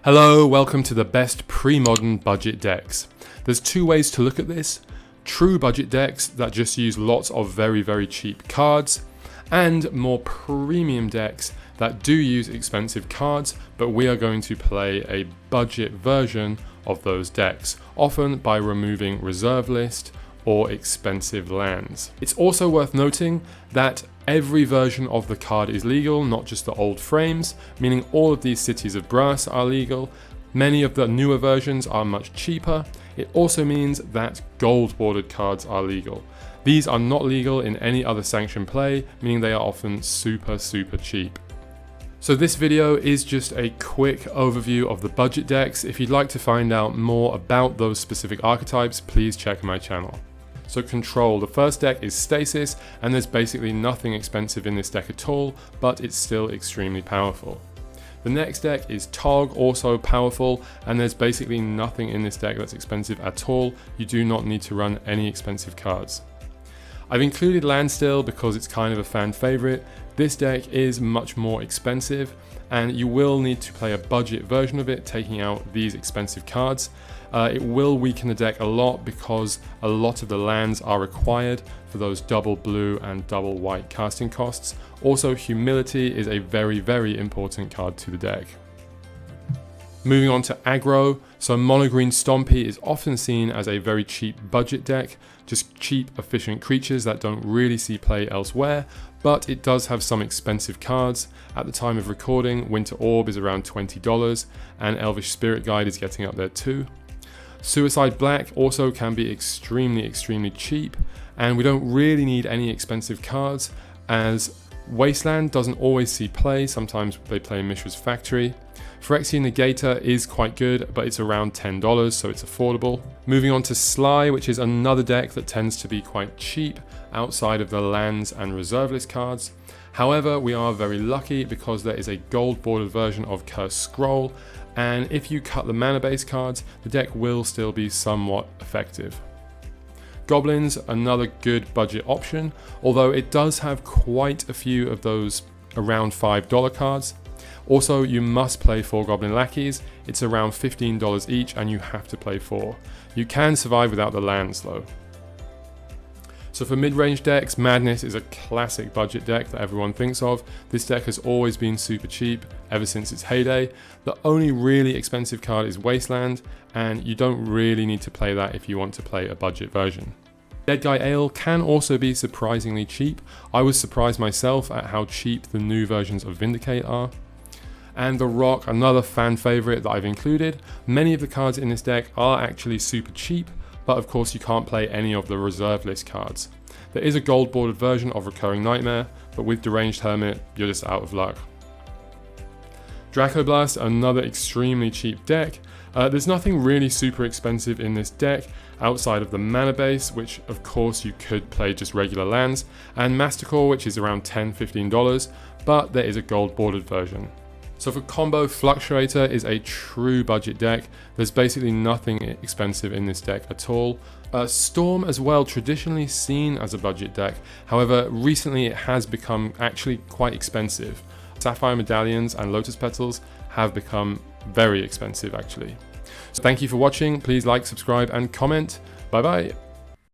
Hello, welcome to the best pre-modern budget decks. There's two ways to look at this. True budget decks that just use lots of very cheap cards, and more premium decks that do use expensive cards, but we are going to play a budget version of those decks, often by removing reserve list or expensive lands. It's also worth noting that every version of the card is legal, not just the old frames, meaning all of these cities of brass are legal. Many of the newer versions are much cheaper. It also means that gold bordered cards are legal. These are not legal in any other sanctioned play, meaning they are often super cheap. So this video is just a quick overview of the budget decks. If you'd like to find out more about those specific archetypes, please check my channel. So Control, the first deck is Stasis, and there's basically nothing expensive in this deck at all, but it's still extremely powerful. The next deck is Tog, also powerful, and there's basically nothing in this deck that's expensive at all. You do not need to run any expensive cards. I've included Landstill because it's kind of a fan favorite. This deck is much more expensive, and you will need to play a budget version of it, taking out these expensive cards. It will weaken the deck a lot because a lot of the lands are required for those double blue and double white casting costs. Also, Humility is a very important card to the deck. Moving on to Aggro, so Mono Green Stompy is often seen as a very cheap budget deck, just cheap efficient creatures that don't really see play elsewhere, but it does have some expensive cards. At the time of recording, Winter Orb is around $20 and Elvish Spirit Guide is getting up there too. Suicide Black also can be extremely cheap, and we don't really need any expensive cards as Wasteland doesn't always see play. Sometimes they play Mishra's Factory. Phyrexian Negator is quite good, but it's around $10, so it's affordable. Moving on to Sly, which is another deck that tends to be quite cheap outside of the lands and reserve list cards. However, we are very lucky because there is a gold bordered version of Cursed Scroll, and if you cut the mana base cards, the deck will still be somewhat effective. Goblins, another good budget option, although it does have quite a few of those around $5 cards. Also, you must play 4 Goblin Lackeys. It's around $15 each and you have to play 4. You can survive without the lands though. So for mid-range decks, Madness is a classic budget deck that everyone thinks of. This deck has always been super cheap ever since its heyday. The only really expensive card is Wasteland, and you don't really need to play that if you want to play a budget version. Dead Guy Ale can also be surprisingly cheap. I was surprised myself at how cheap the new versions of Vindicate are. And the Rock, another fan favorite that I've included. Many of the cards in this deck are actually super cheap, but of course you can't play any of the reserve list cards. There is a gold bordered version of Recurring Nightmare, but with Deranged Hermit, you're just out of luck. Dracoblast, another extremely cheap deck. There's nothing really super expensive in this deck outside of the mana base, which of course you could play just regular lands, and Mastercore, which is around $10–15, but there is a gold bordered version. So for combo, Fluctuator is a true budget deck. There's basically nothing expensive in this deck at all. Storm as well, traditionally seen as a budget deck. However, recently it has become actually quite expensive. Sapphire Medallions and Lotus Petals have become very expensive actually. So thank you for watching. Please like, subscribe and comment. Bye bye.